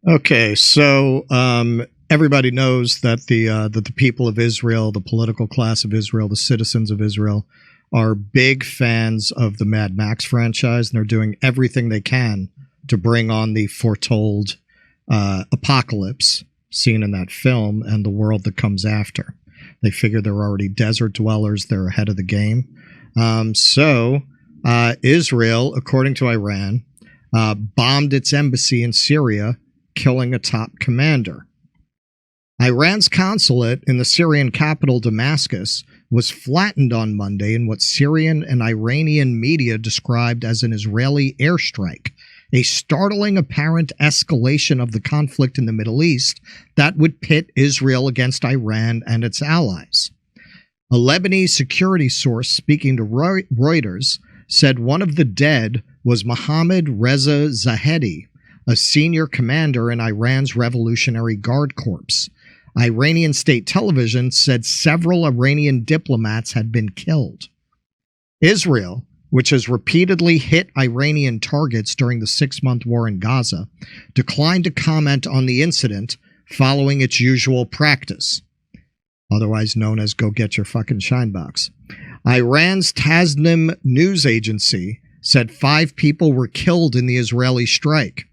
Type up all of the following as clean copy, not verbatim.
Okay, so everybody knows that the people of Israel, the political class of Israel, the citizens of Israel, are big fans of the Mad Max franchise, and they're doing everything they can to bring on the foretold apocalypse seen in that film and the world that comes after. They figure they're already desert dwellers; they're ahead of the game. So Israel, according to Iran, bombed its embassy in Syria, killing a top commander. Iran's consulate in the Syrian capital Damascus was flattened on Monday in what Syrian and Iranian media described as an Israeli airstrike, a startling apparent escalation of the conflict in the Middle East that would pit Israel against Iran and its allies. A Lebanese security source speaking to Reuters said one of the dead was Mohammad Reza Zahedi, a senior commander in Iran's Revolutionary Guard Corps. Iranian state television said several Iranian diplomats had been killed. Israel, which has repeatedly hit Iranian targets during the 6-month war in Gaza, declined to comment on the incident following its usual practice, otherwise known as go get your fucking shine box. Iran's Tasnim news agency said 5 people were killed in the Israeli strike.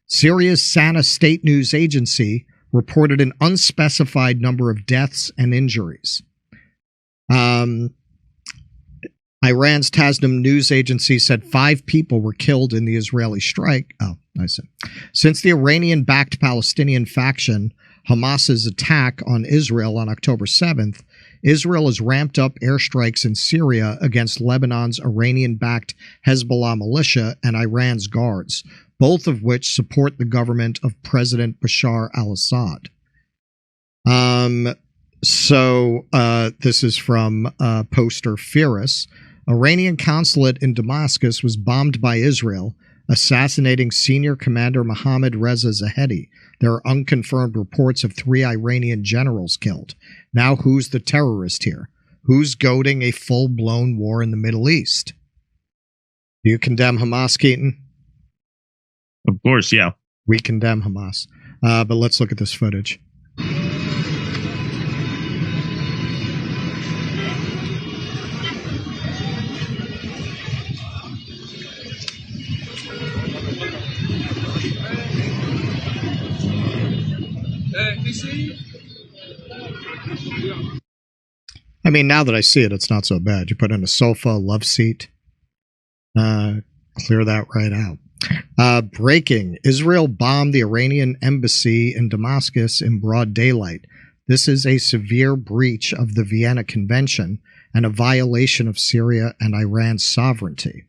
Syria's Sana state news agency reported an unspecified number of deaths and injuries. Iran's Tasnim news agency said 5 people were killed in the Israeli strike. Oh, I see. Since the Iranian-backed Palestinian faction Hamas's attack on Israel on October 7th, Israel has ramped up airstrikes in Syria against Lebanon's Iranian-backed Hezbollah militia and Iran's guards, both of which support the government of President Bashar al-Assad. This is from poster Firas. Iranian consulate in Damascus was bombed by Israel, assassinating senior commander Mohammad Reza Zahedi. There are unconfirmed reports of 3 Iranian generals killed. Now who's the terrorist here? Who's goading a full-blown war in the Middle East? Do you condemn Hamas, Keaton? Of course, yeah. We condemn Hamas. But let's look at this footage. I mean, now that I see it, it's not so bad. You put in a sofa, a love seat, clear that right out. Breaking. Israel bombed the Iranian embassy in Damascus in broad daylight. This is a severe breach of the Vienna Convention and a violation of Syria and Iran's sovereignty.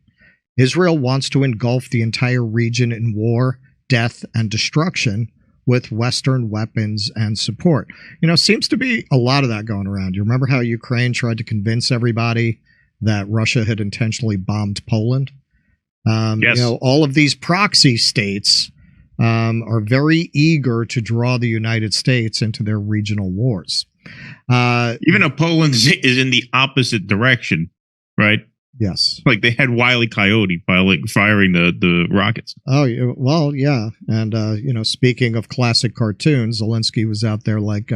Israel wants to engulf the entire region in war, death, and destruction with Western weapons and support. You know, seems to be a lot of that going around. You remember how Ukraine tried to convince everybody that Russia had intentionally bombed Poland? Yes. You know, all of these proxy states are very eager to draw the United States into their regional wars. Even though Poland is in the opposite direction, right? Yes. Like they had Wile E. Coyote firing the rockets. Oh, well, yeah. And, you know, speaking of classic cartoons, Zelensky was out there like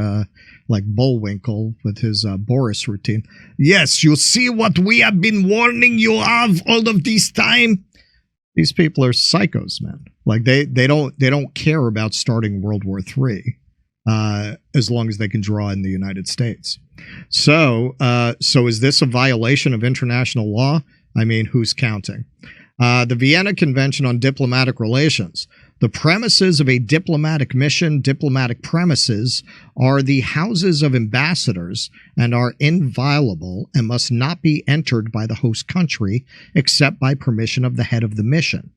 Bullwinkle with his Boris routine. Yes, you see what we have been warning you of all of this time? These people are psychos, man. Like they don't care about starting World War III as long as they can draw in the United States. So is this a violation of international law? I mean, who's counting? The Vienna Convention on Diplomatic Relations. The premises of a diplomatic mission, diplomatic premises, are the houses of ambassadors and are inviolable and must not be entered by the host country except by permission of the head of the mission.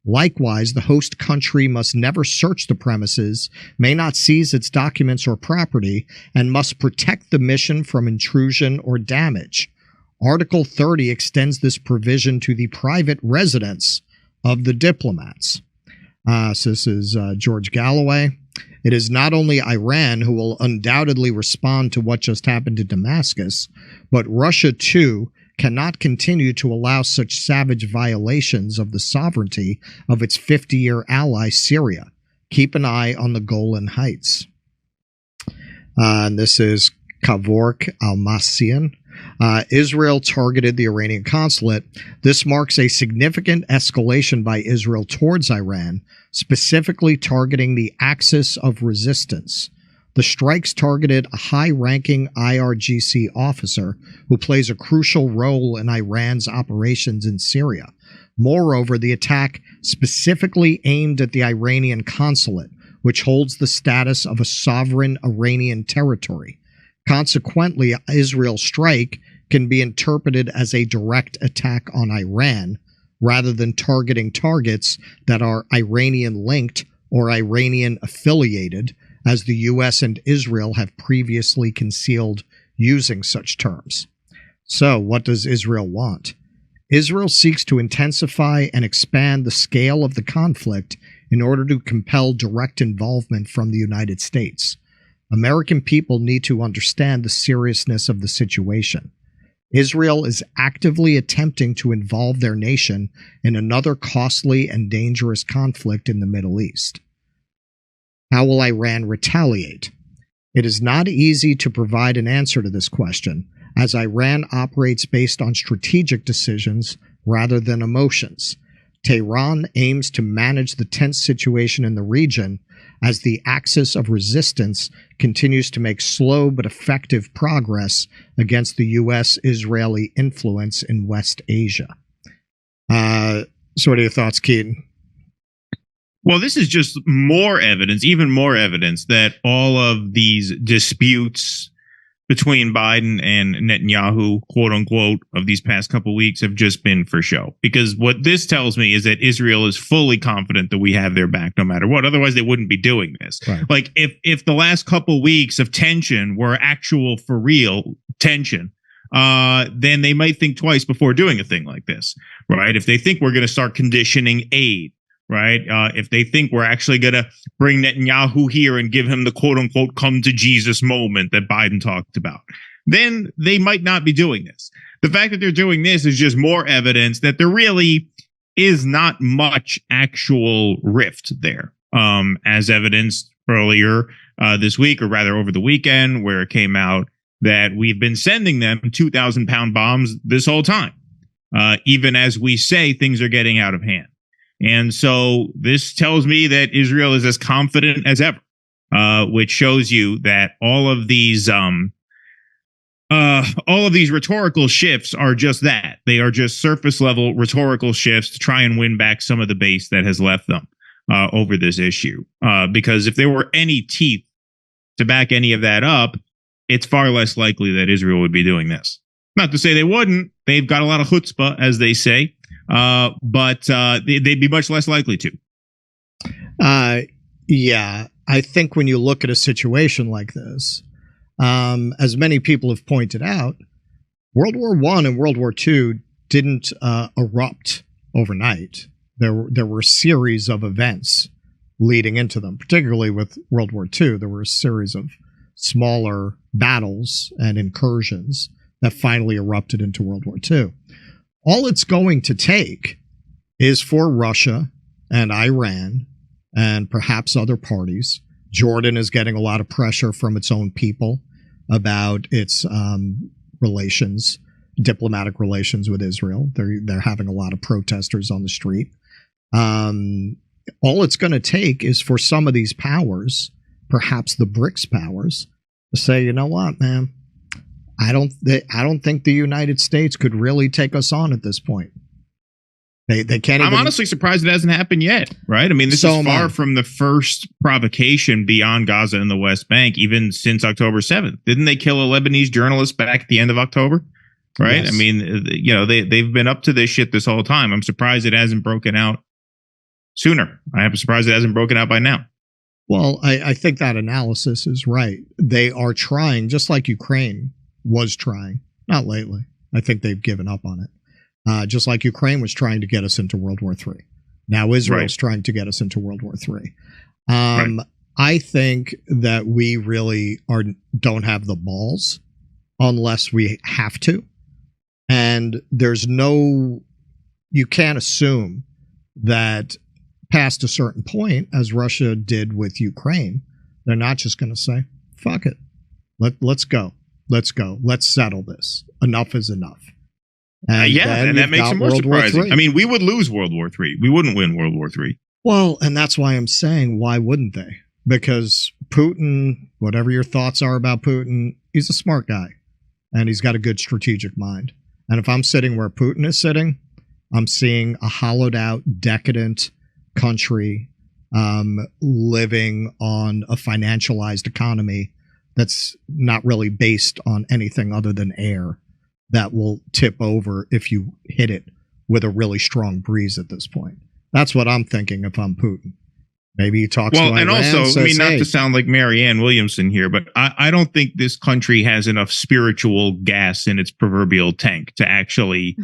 Likewise, the host country must never search the premises, may not seize its documents or property, and must protect the mission from intrusion or damage. Article 30 extends this provision to the private residence of the diplomats. So this is George Galloway. It is not only Iran who will undoubtedly respond to what just happened to Damascus, but Russia, too, cannot continue to allow such savage violations of the sovereignty of its 50-year ally, Syria. keep an eye on the Golan Heights. And this is Kavork Almasian. Israel targeted the Iranian consulate. This marks a significant escalation by Israel towards Iran, specifically targeting the axis of resistance. The strikes targeted a high-ranking IRGC officer who plays a crucial role in Iran's operations in Syria. Moreover, the attack specifically aimed at the Iranian consulate, which holds the status of a sovereign Iranian territory. Consequently, Israel's strike can be interpreted as a direct attack on Iran, rather than targeting targets that are Iranian-linked or Iranian-affiliated, as the U.S. and Israel have previously concealed using such terms. So, what does Israel want? Israel seeks to intensify and expand the scale of the conflict in order to compel direct involvement from the United States. American people need to understand the seriousness of the situation. Israel is actively attempting to involve their nation in another costly and dangerous conflict in the Middle East. How will Iran retaliate? It is not easy to provide an answer to this question, as Iran operates based on strategic decisions rather than emotions. Tehran aims to manage the tense situation in the region as the axis of resistance continues to make slow but effective progress against the U.S.-Israeli influence in West Asia. So what are your thoughts, Keaton? Well, this is just more evidence, even more evidence, that all of these disputes between Biden and Netanyahu, quote unquote, of these past couple weeks have just been for show. Because what this tells me is that Israel is fully confident that we have their back no matter what. Otherwise, they wouldn't be doing this. Right. Like if the last couple weeks of tension were actual for real tension, then they might think twice before doing a thing like this, right? If they think we're going to start conditioning aid, right? If they think we're actually going to bring Netanyahu here and give him the quote-unquote come to Jesus moment that Biden talked about, then they might not be doing this. The fact that they're doing this is just more evidence that there really is not much actual rift there, as evidenced earlier this week, or rather over the weekend, where it came out that we've been sending them 2,000-pound bombs this whole time, even as we say things are getting out of hand. And so this tells me that Israel is as confident as ever, which shows you that all of these rhetorical shifts are just that. They are just surface level rhetorical shifts to try and win back some of the base that has left them over this issue. Because if there were any teeth to back any of that up, it's far less likely that Israel would be doing this. Not to say they wouldn't. They've got a lot of chutzpah, as they say. But they'd be much less likely to. Yeah, I think when you look at a situation like this, as many people have pointed out, World War I and World War II didn't erupt overnight. There were a series of events leading into them, particularly with World War II. There were a series of smaller battles and incursions that finally erupted into World War II. All it's going to take is for Russia and Iran and perhaps other parties. Jordan is getting a lot of pressure from its own people about its relations, diplomatic relations with Israel. They're having a lot of protesters on the street. All it's going to take is for some of these powers, perhaps the BRICS powers, to say, you know what, man? I don't think the United States could really take us on at this point. They can't. I'm honestly surprised it hasn't happened yet. Right? I mean, this is far from the first provocation beyond Gaza and the West Bank, even since October 7th. Didn't they kill a Lebanese journalist back at the end of October? Right? Yes. I mean, you know, they've been up to this shit this whole time. I'm surprised it hasn't broken out sooner. I'm surprised it hasn't broken out by now. Well, I think that analysis is right. They are trying, just like Ukraine was trying, not lately. I think they've given up on it. Just like Ukraine was trying to get us into World War III. Now Israel's trying to get us into World War III. I think that we really don't have the balls unless we have to. And you can't assume that past a certain point, as Russia did with Ukraine, they're not just going to say, fuck it. Let's go. Let's go. Let's settle this. Enough is enough. And and that makes it more surprising. I mean, we would lose World War III. We wouldn't win World War III. Well, and that's why I'm saying, why wouldn't they? Because Putin, whatever your thoughts are about Putin, he's a smart guy. And he's got a good strategic mind. And if I'm sitting where Putin is sitting, I'm seeing a hollowed out, decadent country living on a financialized economy that's not really based on anything other than air that will tip over if you hit it with a really strong breeze at this point. That's what I'm thinking if I'm Putin. Maybe he talks to Iran, and also, says, I mean, not to sound like Marianne Williamson here, but I don't think this country has enough spiritual gas in its proverbial tank to actually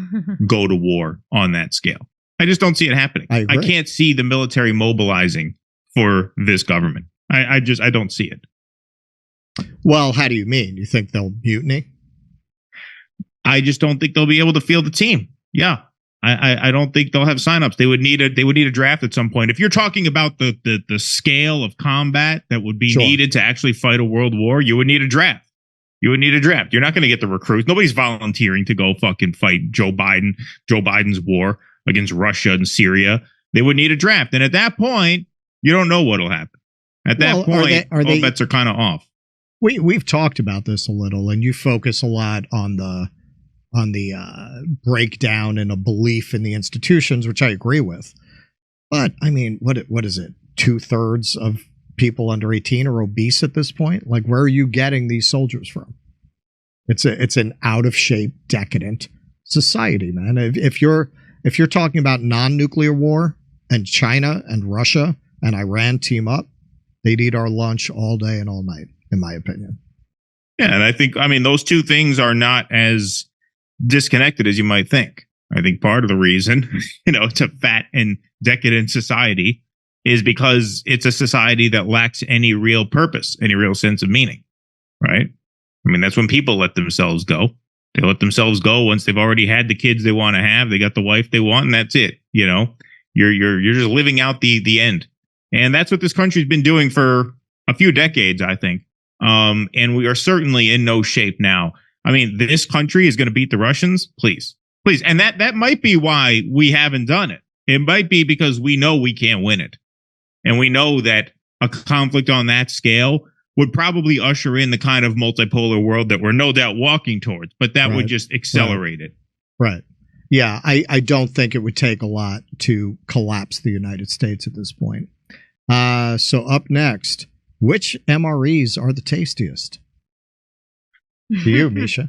go to war on that scale. I just don't see it happening. I can't see the military mobilizing for this government. I don't see it. Well, how do you mean? You think they'll mutiny? I just don't think they'll be able to field the team. Yeah. I don't think they'll have signups. They would need a draft at some point. If you're talking about the scale of combat that would be needed to actually fight a world war, you would need a draft. You're not going to get the recruits. Nobody's volunteering to go fucking fight Joe Biden's war against Russia and Syria. They would need a draft. And at that point, you don't know what'll happen. At that point, all bets are kind of off. We've talked about this a little, and you focus a lot on the breakdown and a belief in the institutions, which I agree with. But I mean, what is it? 2/3 of people under 18 are obese at this point. Like, where are you getting these soldiers from? It's an out of shape, decadent society, man. If you're talking about non-nuclear war and China and Russia and Iran team up, they'd eat our lunch all day and all night, in my opinion. Yeah, and I think, those two things are not as disconnected as you might think. I think part of the reason, it's a fat and decadent society is because it's a society that lacks any real purpose, any real sense of meaning, right? That's when people let themselves go. They let themselves go once they've already had the kids they want to have. They got the wife they want, and that's it. You're just living out the end. And that's what this country's been doing for a few decades, I think. And we are certainly in no shape now. This country is going to beat the Russians. Please. And that might be why we haven't done it. It might be because we know we can't win it. And we know that a conflict on that scale would probably usher in the kind of multipolar world that we're no doubt walking towards, but that would just accelerate it. Right. Yeah, I don't think it would take a lot to collapse the United States at this point. So up next, which MREs are the tastiest? To you, Misha.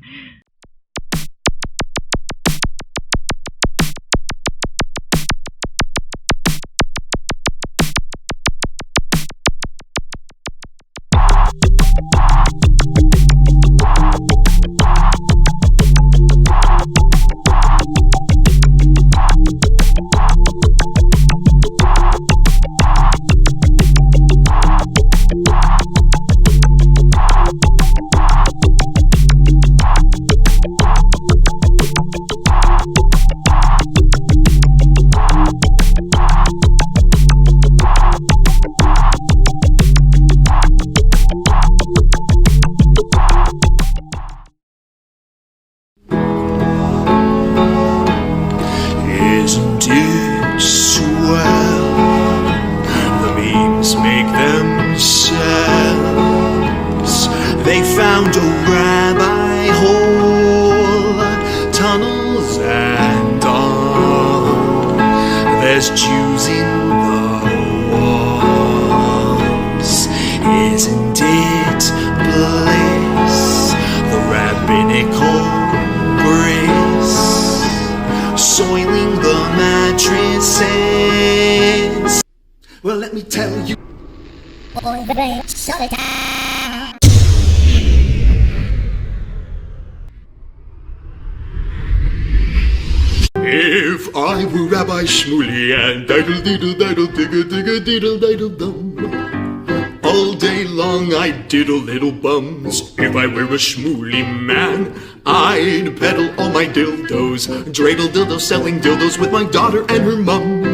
If I were Rabbi Shmuley and diddle-diddle-diddle-diggle-diddle-dum, all day long I'd diddle little bums. If I were a Shmuley man, I'd peddle all my dildos, dreidel dildos, selling dildos with my daughter and her mum.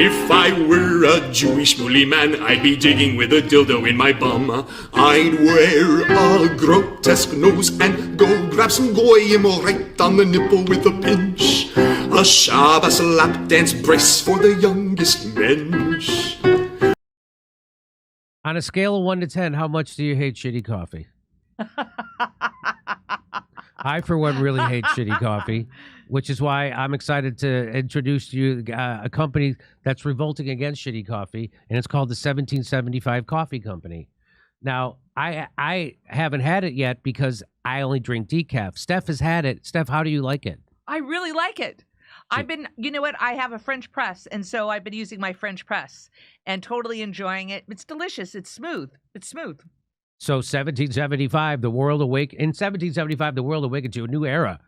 If I were a Jewish bully man, I'd be digging with a dildo in my bum. I'd wear a grotesque nose and go grab some goyim right on the nipple with a pinch. A Shabbos lap dance brace for the youngest mensch. On a scale of 1 to 10, how much do you hate shitty coffee? I, for one, really hate shitty coffee, which is why I'm excited to introduce to you a company that's revolting against shitty coffee, and it's called the 1775 Coffee Company. Now, I haven't had it yet because I only drink decaf. Steph has had it. Steph, how do you like it? I really like it. I've been, you know what? I have a French press, and so I've been using my French press and totally enjoying it. It's delicious. It's smooth. It's smooth. So 1775, the world awake. In 1775, the world awakened to a new era.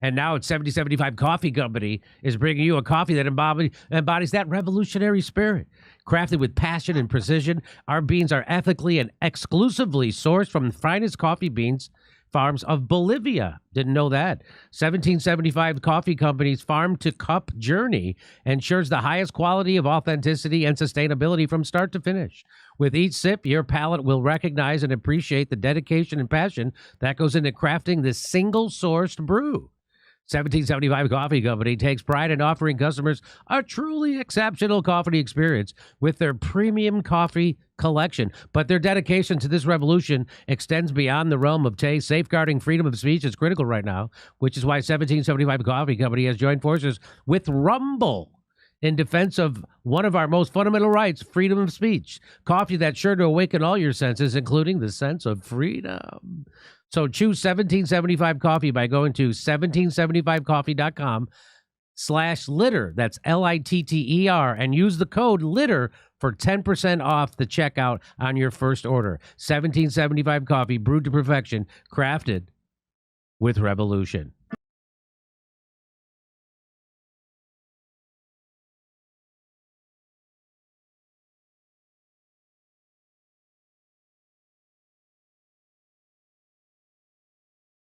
And now it's 1775 Coffee Company is bringing you a coffee that embodies that revolutionary spirit. Crafted with passion and precision, our beans are ethically and exclusively sourced from the finest coffee beans farms of Bolivia. Didn't know that. 1775 Coffee Company's farm-to-cup journey ensures the highest quality of authenticity and sustainability from start to finish. With each sip, your palate will recognize and appreciate the dedication and passion that goes into crafting this single-sourced brew. 1775 Coffee Company takes pride in offering customers a truly exceptional coffee experience with their premium coffee collection. But their dedication to this revolution extends beyond the realm of taste. Safeguarding freedom of speech is critical right now, which is why 1775 Coffee Company has joined forces with Rumble in defense of one of our most fundamental rights, freedom of speech. Coffee that's sure to awaken all your senses, including the sense of freedom. So choose 1775 Coffee by going to 1775coffee.com/litter. That's LITTER, and use the code LITTER for 10% off the checkout on your first order. 1775 Coffee, brewed to perfection, crafted with revolution.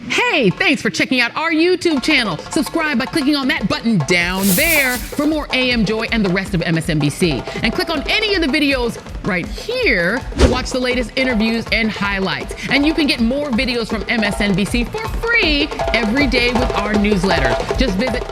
Hey, thanks for checking out our YouTube channel. Subscribe by clicking on that button down there for more AM Joy and the rest of MSNBC. And click on any of the videos right here to watch the latest interviews and highlights. And you can get more videos from MSNBC for free every day with our newsletter. Just visit